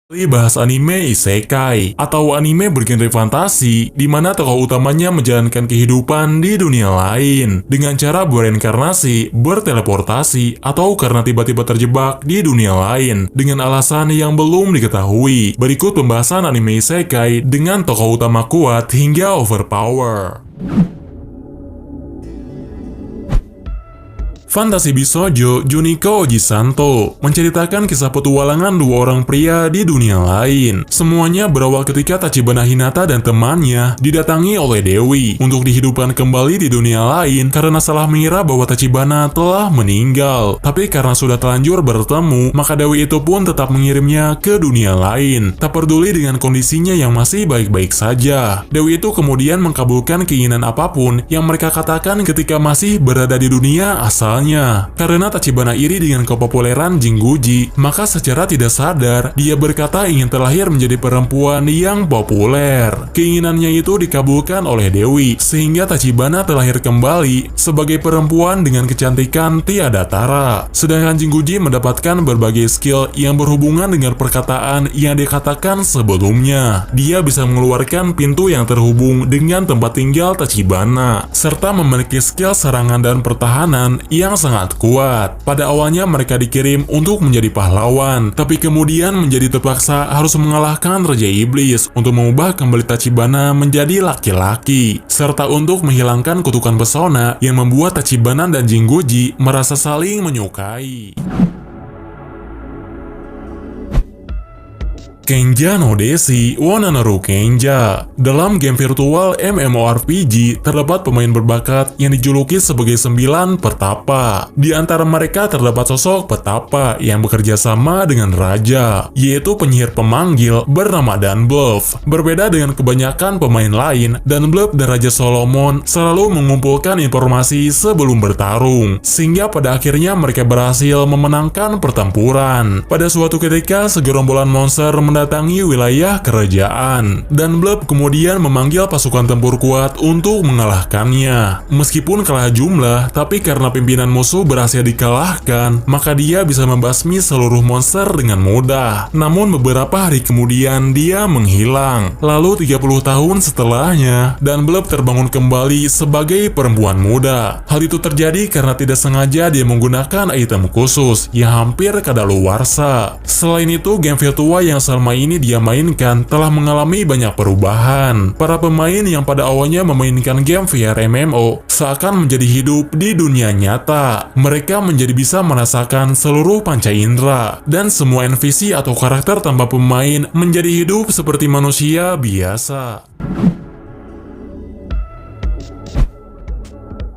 Bahas anime isekai atau anime bergenre fantasi di mana tokoh utamanya menjalankan kehidupan di dunia lain dengan cara bereinkarnasi, berteleportasi, atau karena tiba-tiba terjebak di dunia lain dengan alasan yang belum diketahui. Berikut pembahasan anime isekai dengan tokoh utama kuat hingga overpower. Fantasi Bisoujo Juniko Ojisanto menceritakan kisah petualangan dua orang pria di dunia lain. Semuanya berawal ketika Tachibana Hinata dan temannya didatangi oleh Dewi untuk dihidupkan kembali di dunia lain karena salah mengira bahwa Tachibana telah meninggal. Tapi karena sudah terlanjur bertemu, maka Dewi itu pun tetap mengirimnya ke dunia lain, tak peduli dengan kondisinya yang masih baik-baik saja. Dewi itu kemudian mengabulkan keinginan apapun yang mereka katakan ketika masih berada di dunia asal. Karena Tachibana iri dengan kepopuleran Jinguji, maka secara tidak sadar dia berkata ingin terlahir menjadi perempuan yang populer. Keinginannya itu dikabulkan oleh Dewi, sehingga Tachibana terlahir kembali sebagai perempuan dengan kecantikan tiada tara. Sedangkan Jinguji mendapatkan berbagai skill yang berhubungan dengan perkataan yang dikatakan sebelumnya. Dia bisa mengeluarkan pintu yang terhubung dengan tempat tinggal Tachibana, serta memiliki skill serangan dan pertahanan yang sangat kuat. Pada awalnya mereka dikirim untuk menjadi pahlawan, tapi kemudian menjadi terpaksa harus mengalahkan Raja Iblis untuk mengubah kembali Tachibana menjadi laki-laki, serta untuk menghilangkan kutukan pesona yang membuat Tachibana dan Jinguji merasa saling menyukai. Kenja no Deshi wa Nanaru Kenja. Dalam game virtual MMORPG, terdapat pemain berbakat yang dijuluki sebagai 9 petapa. Di antara mereka terdapat sosok petapa yang bekerja sama dengan raja, yaitu penyihir pemanggil bernama Dunbluff. Berbeda dengan kebanyakan pemain lain, Dunbluff dan Raja Solomon selalu mengumpulkan informasi sebelum bertarung, sehingga pada akhirnya mereka berhasil memenangkan pertempuran. Pada suatu ketika, segerombolan monster mendatangi wilayah kerajaan, dan Dunbluff kemudian memanggil pasukan tempur kuat untuk mengalahkannya. Meskipun kalah jumlah, tapi karena pimpinan musuh berhasil dikalahkan, maka dia bisa membasmi seluruh monster dengan mudah. Namun beberapa hari kemudian dia menghilang. Lalu 30 tahun setelahnya, Dunbluff terbangun kembali sebagai perempuan muda. Hal itu terjadi karena tidak sengaja dia menggunakan item khusus yang hampir kadaluarsa. Selain itu, game virtual yang selama ini dia mainkan telah mengalami banyak perubahan. Para pemain yang pada awalnya memainkan game VR MMO seakan menjadi hidup di dunia nyata. Mereka menjadi bisa merasakan seluruh panca indera, dan semua NPC atau karakter tanpa pemain menjadi hidup seperti manusia biasa.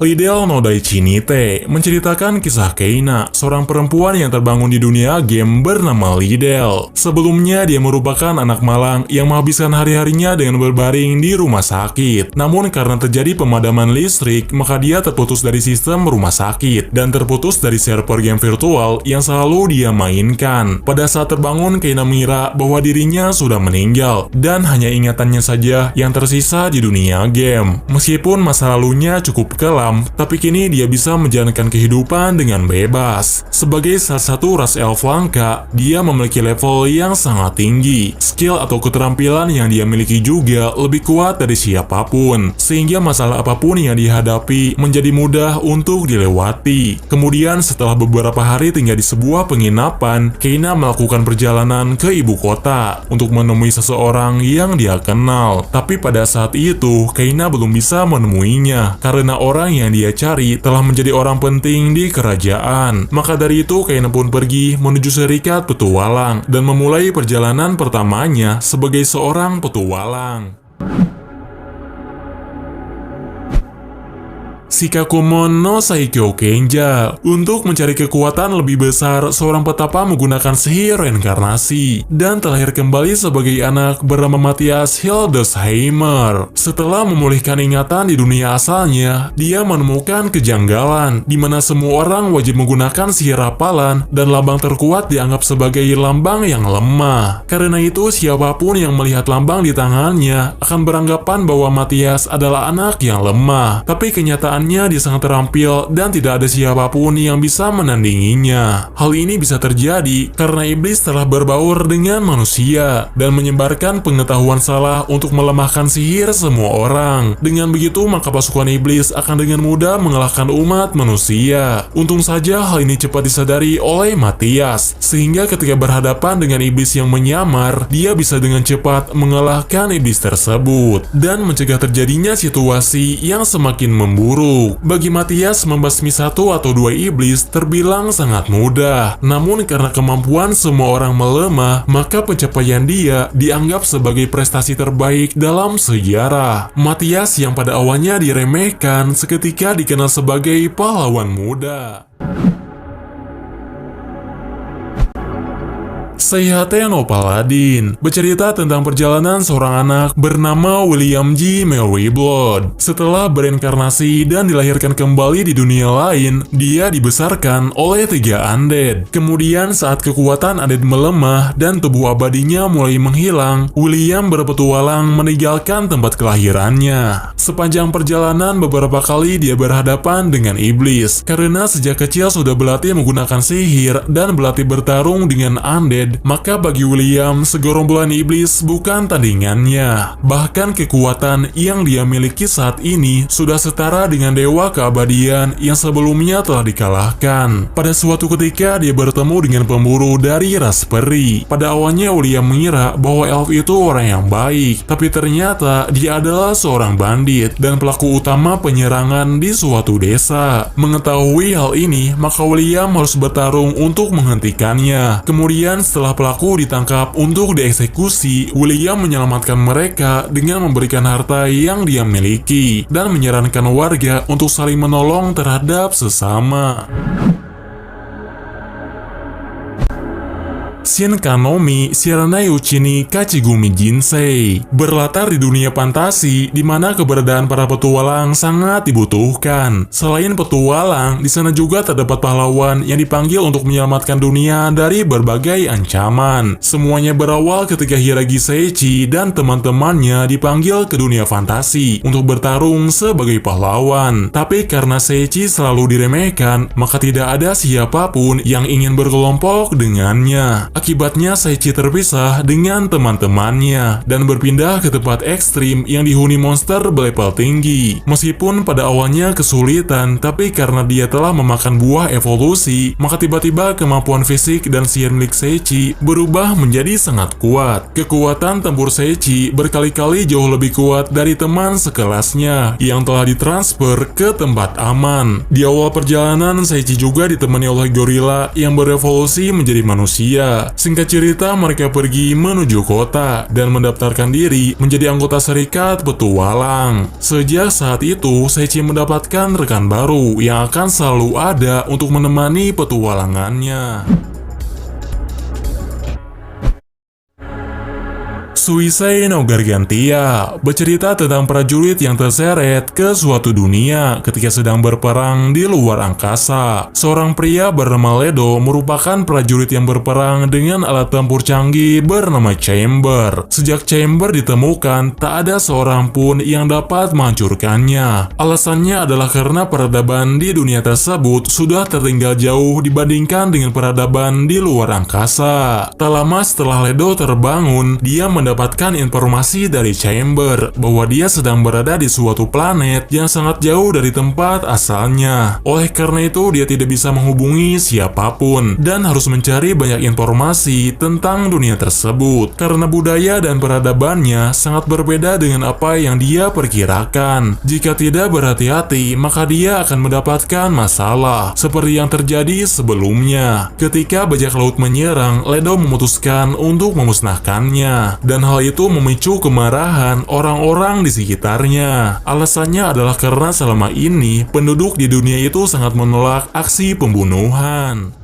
Lidl no Daichinite menceritakan kisah Keina, seorang perempuan yang terbangun di dunia game bernama Lidl. Sebelumnya dia merupakan anak malang yang menghabiskan hari-harinya dengan berbaring di rumah sakit. Namun karena terjadi pemadaman listrik, maka dia terputus dari sistem rumah sakit dan terputus dari server game virtual yang selalu dia mainkan. Pada saat terbangun, Keina mengira bahwa dirinya sudah meninggal dan hanya ingatannya saja yang tersisa di dunia game. Meskipun masa lalunya cukup kelam, tapi kini dia bisa menjalankan kehidupan dengan bebas. Sebagai salah satu ras elf langka, dia memiliki level yang sangat tinggi. Skill atau keterampilan yang dia miliki juga lebih kuat dari siapapun, sehingga masalah apapun yang dihadapi menjadi mudah untuk dilewati. Kemudian setelah beberapa hari tinggal di sebuah penginapan, Keina melakukan perjalanan ke ibu kota untuk menemui seseorang yang dia kenal. Tapi pada saat itu, Keina belum bisa menemuinya karena orang yang dia cari telah menjadi orang penting di kerajaan. Maka dari itu, Keina pun pergi menuju serikat petualang dan memulai perjalanan pertamanya sebagai seorang petualang. Shikakumon no Saikyo Kenja. Untuk mencari kekuatan lebih besar, seorang petapa menggunakan sihir reinkarnasi dan terlahir kembali sebagai anak bernama Matthias Hildesheimer. Setelah memulihkan ingatan di dunia asalnya, dia menemukan kejanggalan di mana semua orang wajib menggunakan sihir rapalan dan lambang terkuat dianggap sebagai lambang yang lemah. Karena itu, siapapun yang melihat lambang di tangannya akan beranggapan bahwa Matthias adalah anak yang lemah. Tapi kenyataannya awalnya dia sangat terampil dan tidak ada siapapun yang bisa menandinginya. Hal ini bisa terjadi karena iblis telah berbaur dengan manusia dan menyebarkan pengetahuan salah untuk melemahkan sihir semua orang. Dengan begitu, maka pasukan iblis akan dengan mudah mengalahkan umat manusia. Untung saja hal ini cepat disadari oleh Matthias, sehingga ketika berhadapan dengan iblis yang menyamar, dia bisa dengan cepat mengalahkan iblis tersebut dan mencegah terjadinya situasi yang semakin memburuk. Bagi Matthias, membasmi satu atau dua iblis terbilang sangat mudah. Namun karena kemampuan semua orang melemah, maka pencapaian dia dianggap sebagai prestasi terbaik dalam sejarah. Matthias yang pada awalnya diremehkan, seketika dikenal sebagai pahlawan muda. Seihate no Paladin bercerita tentang perjalanan seorang anak bernama William G. Merryblood. Setelah bereinkarnasi dan dilahirkan kembali di dunia lain, dia dibesarkan oleh 3 undead. Kemudian saat kekuatan undead melemah dan tubuh abadinya mulai menghilang, William berpetualang meninggalkan tempat kelahirannya. Sepanjang perjalanan beberapa kali dia berhadapan dengan iblis. Karena sejak kecil sudah berlatih menggunakan sihir dan berlatih bertarung dengan undead, maka bagi William, segerombolan iblis bukan tandingannya. Bahkan kekuatan yang dia miliki saat ini sudah setara dengan dewa keabadian yang sebelumnya telah dikalahkan. Pada suatu ketika, dia bertemu dengan pemburu dari ras peri. Pada awalnya, William mengira bahwa elf itu orang yang baik, tapi ternyata dia adalah seorang bandit dan pelaku utama penyerangan di suatu desa. Mengetahui hal ini, maka William harus bertarung untuk menghentikannya. Kemudian setelah pelaku ditangkap untuk dieksekusi, William menyelamatkan mereka dengan memberikan harta yang dia miliki dan menyarankan warga untuk saling menolong terhadap sesama. Shinkanomi Shiranai Uchi ni Kachigumi Jinsei berlatar di dunia fantasi di mana keberadaan para petualang sangat dibutuhkan. Selain petualang, di sana juga terdapat pahlawan yang dipanggil untuk menyelamatkan dunia dari berbagai ancaman. Semuanya berawal ketika Hiragi Seiichi dan teman-temannya dipanggil ke dunia fantasi untuk bertarung sebagai pahlawan. Tapi karena Seiichi selalu diremehkan, maka tidak ada siapapun yang ingin berkelompok dengannya. Akibatnya Seiichi terpisah dengan teman-temannya dan berpindah ke tempat ekstrim yang dihuni monster berlevel tinggi. Meskipun pada awalnya kesulitan, tapi karena dia telah memakan buah evolusi, maka tiba-tiba kemampuan fisik dan sihir milik Seiichi berubah menjadi sangat kuat. Kekuatan tempur Seiichi berkali-kali jauh lebih kuat dari teman sekelasnya yang telah ditransfer ke tempat aman. Di awal perjalanan, Seiichi juga ditemani oleh gorila yang berevolusi menjadi manusia. Singkat cerita, mereka pergi menuju kota dan mendaftarkan diri menjadi anggota serikat petualang. Sejak saat itu, Seiichi mendapatkan rekan baru yang akan selalu ada untuk menemani petualangannya. Suisei no Gargantia bercerita tentang prajurit yang terseret ke suatu dunia ketika sedang berperang di luar angkasa. Seorang pria bernama Ledo merupakan prajurit yang berperang dengan alat tempur canggih bernama Chamber. Sejak Chamber ditemukan, tak ada seorang pun yang dapat menghancurkannya. Alasannya adalah karena peradaban di dunia tersebut sudah tertinggal jauh dibandingkan dengan peradaban di luar angkasa. Tak lama setelah Ledo terbangun, dia mendapatkan informasi dari Chamber bahwa dia sedang berada di suatu planet yang sangat jauh dari tempat asalnya. Oleh karena itu, dia tidak bisa menghubungi siapapun dan harus mencari banyak informasi tentang dunia tersebut karena budaya dan peradabannya sangat berbeda dengan apa yang dia perkirakan. Jika tidak berhati-hati, maka dia akan mendapatkan masalah seperti yang terjadi sebelumnya. Ketika bajak laut menyerang, Ledo memutuskan untuk memusnahkannya. Dan hal itu memicu kemarahan orang-orang di sekitarnya. Alasannya adalah karena selama ini penduduk di dunia itu sangat menolak aksi pembunuhan.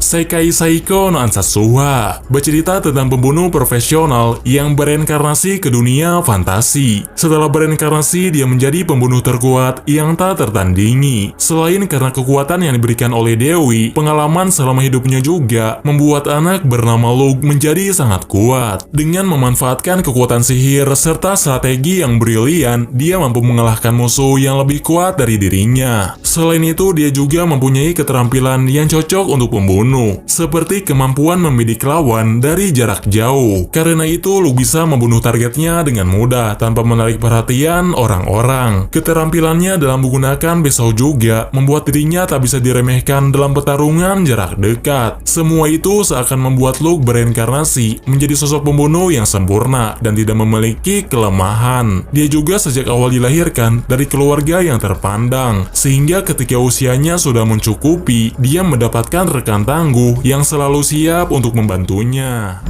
Sekai Saiko no Ansatsuha, bercerita tentang pembunuh profesional yang bereinkarnasi ke dunia fantasi. Setelah bereinkarnasi, dia menjadi pembunuh terkuat yang tak tertandingi. Selain karena kekuatan yang diberikan oleh Dewi, pengalaman selama hidupnya juga membuat anak bernama Luke menjadi sangat kuat. Dengan memanfaatkan kekuatan sihir serta strategi yang brilian, dia mampu mengalahkan musuh yang lebih kuat dari dirinya. Selain itu, dia juga mempunyai keterampilan yang cocok untuk pembunuh, seperti kemampuan membidik lawan dari jarak jauh. Karena itu, Luke bisa membunuh targetnya dengan mudah tanpa menarik perhatian orang-orang. Keterampilannya dalam menggunakan pisau juga membuat dirinya tak bisa diremehkan dalam pertarungan jarak dekat. Semua itu seakan membuat Luke bereinkarnasi menjadi sosok pembunuh yang sempurna dan tidak memiliki kelemahan. Dia juga sejak awal dilahirkan dari keluarga yang terpandang, sehingga ketika usianya sudah mencukupi, dia mendapatkan rekan tangguh yang selalu siap untuk membantunya.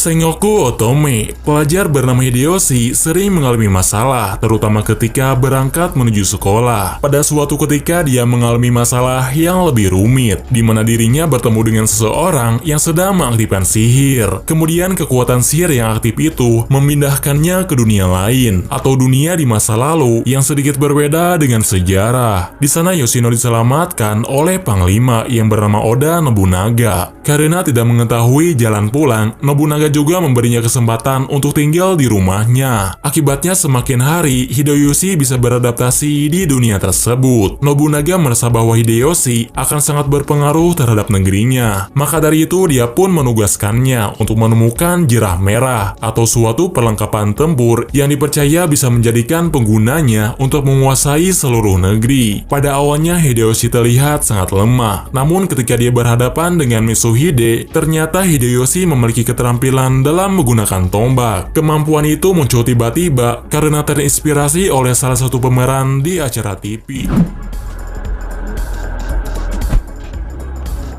Sengoku Otome, pelajar bernama Hideyoshi, sering mengalami masalah, terutama ketika berangkat menuju sekolah. Pada suatu ketika, dia mengalami masalah yang lebih rumit, di mana dirinya bertemu dengan seseorang yang sedang mengaktifkan sihir. Kemudian kekuatan sihir yang aktif itu memindahkannya ke dunia lain, atau dunia di masa lalu yang sedikit berbeda dengan sejarah. Di sana Yoshino diselamatkan oleh Panglima yang bernama Oda Nobunaga. Karena tidak mengetahui jalan pulang, Nobunaga juga memberinya kesempatan untuk tinggal di rumahnya. Akibatnya semakin hari, Hideyoshi bisa beradaptasi di dunia tersebut. Nobunaga merasa bahwa Hideyoshi akan sangat berpengaruh terhadap negerinya. Maka dari itu, dia pun menugaskannya untuk menemukan jirah merah atau suatu perlengkapan tempur yang dipercaya bisa menjadikan penggunanya untuk menguasai seluruh negeri. Pada awalnya, Hideyoshi terlihat sangat lemah. Namun ketika dia berhadapan dengan Mitsuhide, ternyata Hideyoshi memiliki keterampilan dalam menggunakan tombak. Kemampuan itu muncul tiba-tiba karena terinspirasi oleh salah satu pemeran di acara TV.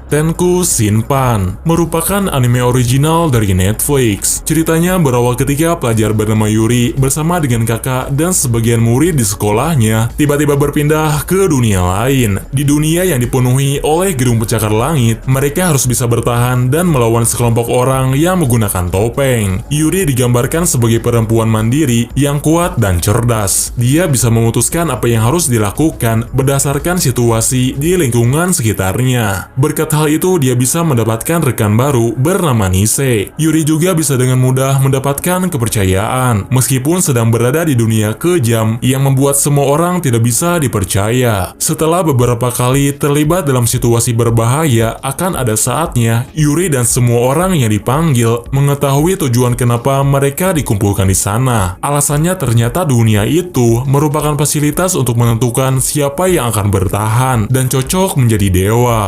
Tenku Shinpan merupakan anime original dari Netflix. Ceritanya berawal ketika pelajar bernama Yuri bersama dengan kakak dan sebagian murid di sekolahnya tiba-tiba berpindah ke dunia lain. Di dunia yang dipenuhi oleh gedung pencakar langit, mereka harus bisa bertahan dan melawan sekelompok orang yang menggunakan topeng. Yuri digambarkan sebagai perempuan mandiri yang kuat dan cerdas. Dia bisa memutuskan apa yang harus dilakukan berdasarkan situasi di lingkungan sekitarnya. Berkat hal itu, dia bisa mendapatkan rekan baru bernama Nise. Yuri juga bisa dengan mudah mendapatkan kepercayaan, meskipun sedang berada di dunia kejam yang membuat semua orang tidak bisa dipercaya. Setelah beberapa kali terlibat dalam situasi berbahaya, akan ada saatnya Yuri dan semua orang yang dipanggil mengetahui tujuan kenapa mereka dikumpulkan di sana. Alasannya ternyata dunia itu merupakan fasilitas untuk menentukan siapa yang akan bertahan dan cocok menjadi dewa.